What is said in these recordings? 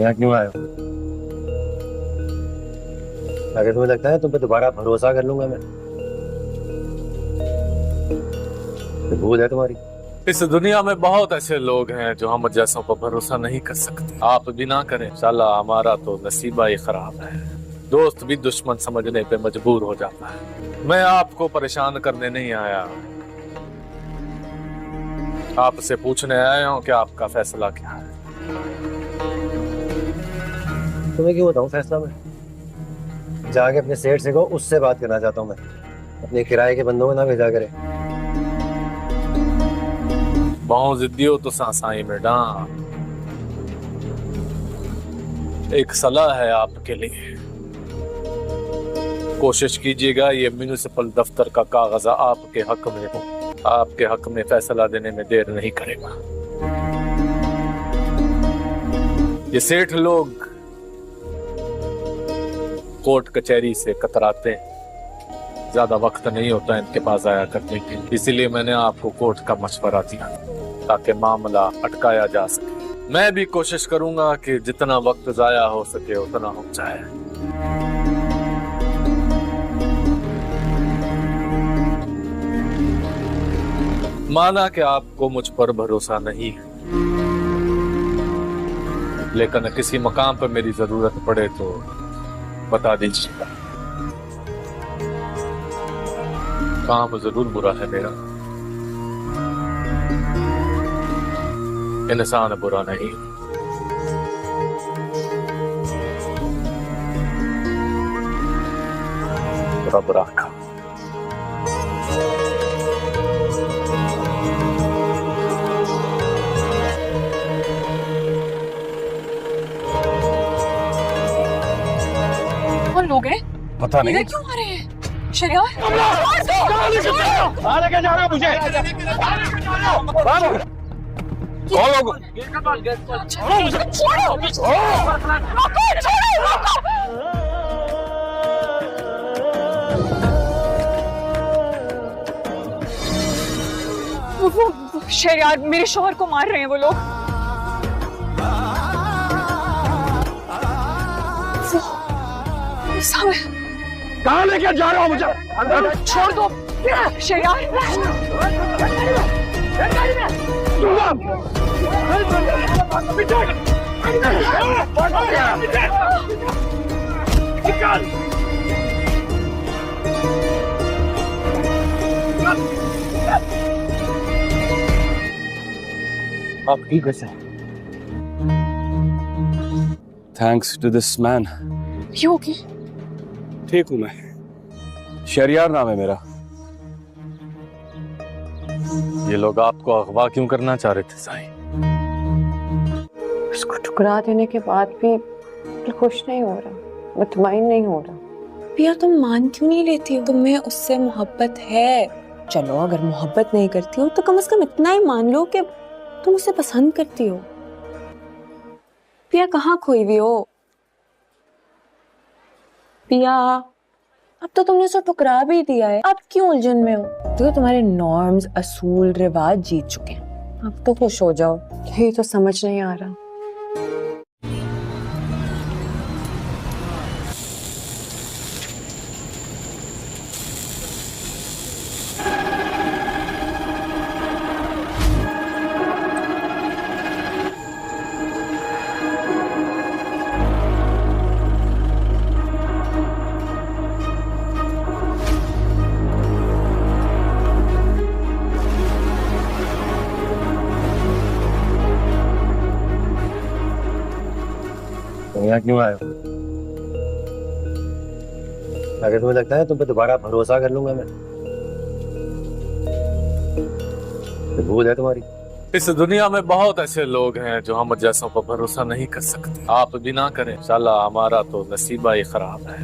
यहाँ क्यों आए हो? अगर तुम्हें लगता है तुम पे दोबारा भरोसा कर लूंगा मैं, तो भूल है तुम्हारी। इस दुनिया में बहुत ऐसे लोग हैं जो हम जैसों पर भरोसा नहीं कर सकते। आप भी ना करें, साला हमारा तो नसीबा ही खराब है। दोस्त भी दुश्मन समझने पे मजबूर हो जाता है। मैं आपको परेशान करने नहीं आया, आपसे पूछने आया हूं कि आपका फैसला क्या है। तुम्हें क्यों बताऊं फैसला मैं? जाके अपने सेठ से कहो, उससे बात करना चाहता हूँ मैं। अपने किराए के बंदों को ना भेजा करे। बहुत जिद्दी हो तो सासाई में डां। एक सलाह है आपके लिए, कोशिश कीजिएगा ये म्युनिसिपल दफ्तर का कागजा आपके हक में हो। आपके हक में फैसला देने में देर नहीं करेगा। ये सेठ लोग कोर्ट कचहरी से कतराते हैं, ज्यादा वक्त नहीं होता इनके पास आया करने के लिए। इसीलिए मैंने आपको कोर्ट का मशवरा दिया ताकि मामला अटकाया जा सके। मैं भी कोशिश करूंगा कि जितना वक्त जाया हो सके उतना हो जाए। माना कि आपको मुझ पर भरोसा नहीं है, लेकिन किसी मकाम पर मेरी जरूरत पड़े तो बता दीजिएगा। काम जरूर बुरा है मेरा, इंसान बुरा नहीं। रब रखा। कौन लोग हैं? पता नहीं। इधर क्यों आ रहे हैं? शरियार? कहाँ लेके जा रहे हो मुझे? कौन लोग? छोड़ो मुझे! छोड़ो! रोको! छोड़ो! रोको! वो शरियार, मेरे शौहर को मार रहे हैं वो लोग। वो सामने। कहाँ लेके जा रहे हो मुझे? छोड़ दो शरियार। आप ठीक है sir? Thanks to this man. You okay? ठीक हूँ मैं। शरियार नाम है मेरा। ये लोग आपको अगवा क्यों करना चाह रहे थे साईं? उसको ठुकरा देने के बाद भी खुश नहीं हो रहा, मुतमईन नहीं हो रहा। पिया तुम मान क्यों नहीं लेती हो? तुम्हें उससे मोहब्बत है। चलो अगर मोहब्बत नहीं करती हो तो कम से कम इतना ही मान लो कि तुम उसे पसंद करती हो। पिया कहाँ खोई हुई हो? पिया अब तो तुमने उसे ठुकरा भी दिया है, अब क्यों उलझन में हो? देखो तुम्हारे नॉर्म्स, असूल, रिवाज जीत चुके हैं, अब तो खुश हो जाओ। ये तो समझ नहीं आ रहा। यहाँ क्यों आए हो? अगर तुम्हें लगता है तुम पे दोबारा भरोसा कर लूंगा मैं, तो भूल है तुम्हारी। इस दुनिया में बहुत ऐसे लोग हैं जो हम जैसों पर भरोसा नहीं कर सकते। आप भी ना करें, साला हमारा तो नसीबा ही खराब है।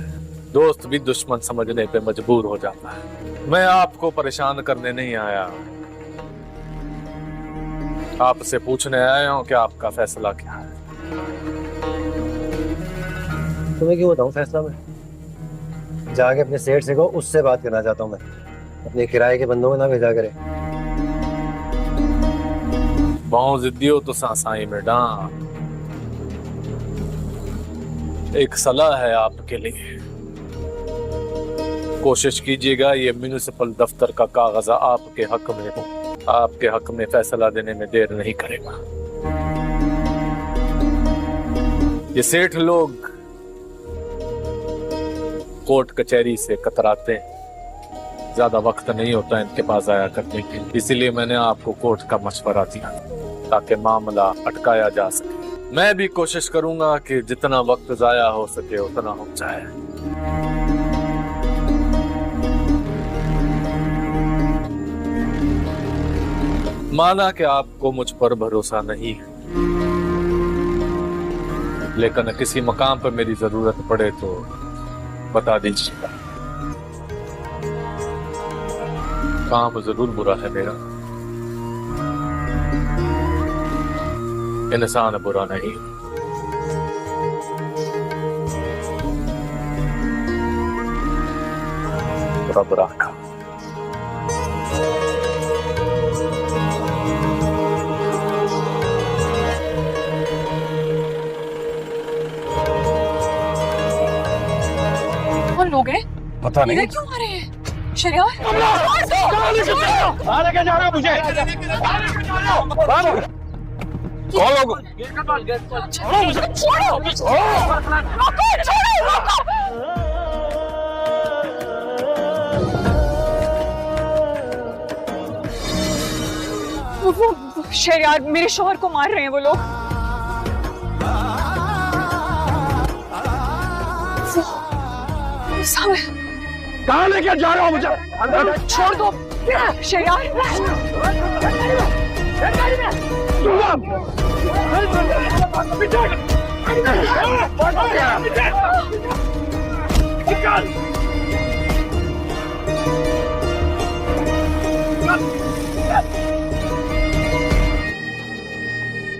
दोस्त भी दुश्मन समझने पे मजबूर हो जाता है। मैं आपको परेशान करने नहीं आया, आपसे पूछने आया हूं कि आपका फैसला क्या है। तुम्हें क्यों बताऊं फैसला मैं? जाके अपने सेठ से कहो, उससे बात करना चाहता हूँ मैं। अपने किराए के बंदों को ना भेजा करे। बहुत जिद्दी हो तो सासाई में डां। एक सलाह है आपके लिए। कोशिश कीजिएगा ये म्युनिसिपल दफ्तर का कागज आपके हक में हो, आपके हक में फैसला देने में देर नहीं करेगा। ये सेठ लोग कोर्ट कचहरी से कतराते हैं, ज्यादा वक्त नहीं होता इनके पास आया करने के लिए, इसीलिए मैंने आपको कोर्ट का मशवरा दिया ताकि मामला अटकाया जा सके। मैं भी कोशिश करूंगा कि जितना वक्त जाया हो सके उतना हो जाए। माना कि आपको मुझ पर भरोसा नहीं है, लेकिन किसी मकाम पर मेरी जरूरत पड़े तो बता दीजिएगा। काम जरूर बुरा है मेरा, इंसान बुरा नहीं। रब रखा। कौन लोग हैं? पता नहीं। इधर क्यों आ रहे हैं? शरियार? कौन लोग? छोड़ो मुझे, छोड़ो! रोको, छोड़ो, रोको! वो शरियार, मेरे शौहर को मार रहे हैं वो लोग। कहाँ लेके जा रहा हो मुझे? अंदर छोड़ दो शरियार।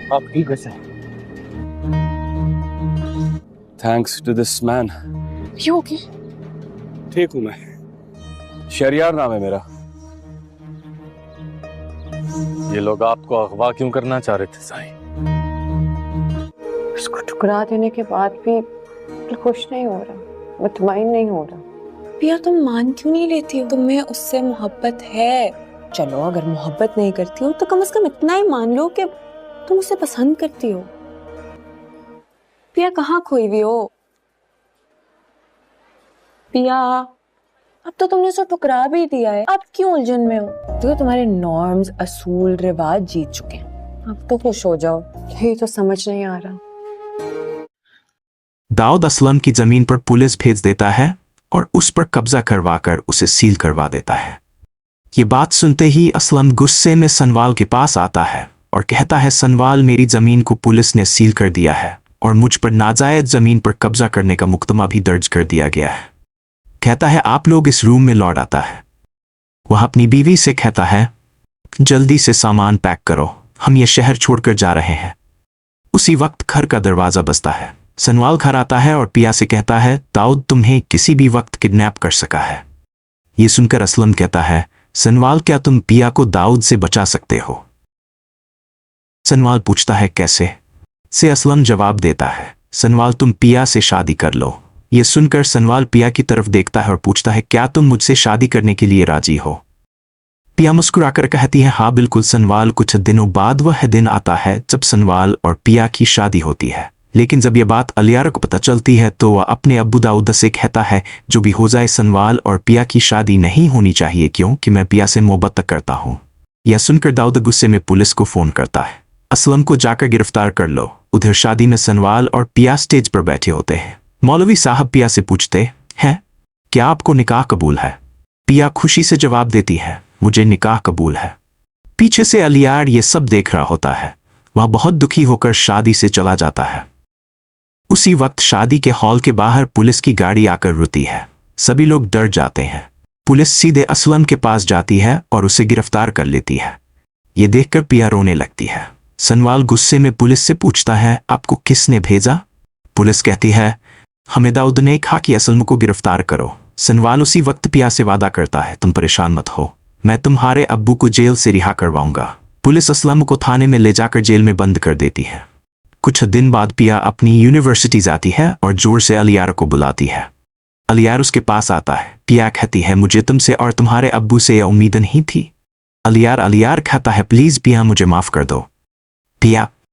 आप ठीक है? Thanks to this man. क्यों की? ठीक हूं मैं। शरियार नाम है मेरा। ये लोग आपको अगवा क्यों करना चाह रहे थे साईं? उसको ठुकरा देने के बाद भी दिल खुश नहीं हो रहा, मुतमईन नहीं हो रहा। पिया तुम मान क्यों नहीं लेती हो? तुम्हें उससे मोहब्बत है। चलो अगर मोहब्बत नहीं करती हो तो कम से कम इतना ही मान लो कि तुम उसे पसंद करती हो। पिया कहाँ खोई हुई हो? पिया अब तो तुमने उसे ठुकरा भी दिया है, अब क्यों उलझन में हो? तो तुम्हारे नॉर्म्स, असूल, रिवाज जीत चुके हैं, अब तो खुश हो जाओ। ये तो समझ नहीं आ रहा। दाऊद असलम की जमीन पर पुलिस भेज देता है और उस पर कब्जा करवाकर उसे सील करवा देता है। ये बात सुनते ही असलम गुस्से में सनवाल के पास आता है और कहता है, सनवाल, मेरी जमीन को पुलिस ने सील कर दिया है और मुझ पर नाजायज जमीन पर कब्जा करने का मुकदमा भी दर्ज कर दिया गया है। कहता है आप लोग इस रूम में लौट आता है। वह अपनी बीवी से कहता है, जल्दी से सामान पैक करो, हम ये शहर छोड़कर जा रहे हैं। उसी वक्त घर का दरवाजा बजता है। सनवाल घर आता है और पिया से कहता है, दाऊद तुम्हें किसी भी वक्त किडनैप कर सका है। ये सुनकर असलम कहता है, सनवाल, क्या तुम पिया को दाऊद से बचा सकते हो? सनवाल पूछता है, कैसे? से असलम जवाब देता है, सनवाल, तुम पिया से शादी कर लो। ये सुनकर सनवाल पिया की तरफ देखता है और पूछता है, क्या तुम मुझसे शादी करने के लिए राजी हो? पिया मुस्कुराकर कहती है, हाँ बिल्कुल सनवाल। कुछ दिनों बाद वह दिन आता है जब सनवाल और पिया की शादी होती है। लेकिन जब यह बात अलियारा को पता चलती है तो वह अपने अब्बू दाऊद से कहता है, जो भी हो जाए सनवाल और पिया की शादी नहीं होनी चाहिए, क्योंकि मैं पिया से मोहब्बत करता हूँ। यह सुनकर दाऊद गुस्से में पुलिस को फोन करता है, असलम को जाकर गिरफ्तार कर लो। उधर शादी में सनवाल और पिया स्टेज पर बैठे होते हैं। मौलवी साहब पिया से पूछते हैं, क्या आपको निकाह कबूल है? पिया खुशी से जवाब देती है, मुझे निकाह कबूल है। पीछे से अलियार ये सब देख रहा होता है। वह बहुत दुखी होकर शादी से चला जाता है। उसी वक्त शादी के हॉल के बाहर पुलिस की गाड़ी आकर रुकती है। सभी लोग डर जाते हैं। पुलिस सीधे असलम के पास जाती है और उसे गिरफ्तार कर लेती है। ये देखकर पिया रोने लगती है। सनवाल गुस्से में पुलिस से पूछता है, आपको किसने भेजा? पुलिस कहती है, हमें दाऊद ने कहा कि असलम को गिरफ्तार करो। सनवाल उसी वक्त पिया से वादा करता है, तुम परेशान मत हो, मैं तुम्हारे अब्बू को जेल से रिहा करवाऊंगा। पुलिस असलम को थाने में ले जाकर जेल में बंद कर देती है। कुछ दिन बाद पिया अपनी यूनिवर्सिटी जाती है और जोर से अलियार को बुलाती है। अलियार उसके पास आता है। पिया कहती है, मुझे तुमसे और तुम्हारे अब्बू से यह उम्मीद नहीं थी। अलियार कहता है, प्लीज पिया मुझे माफ कर दो। पिया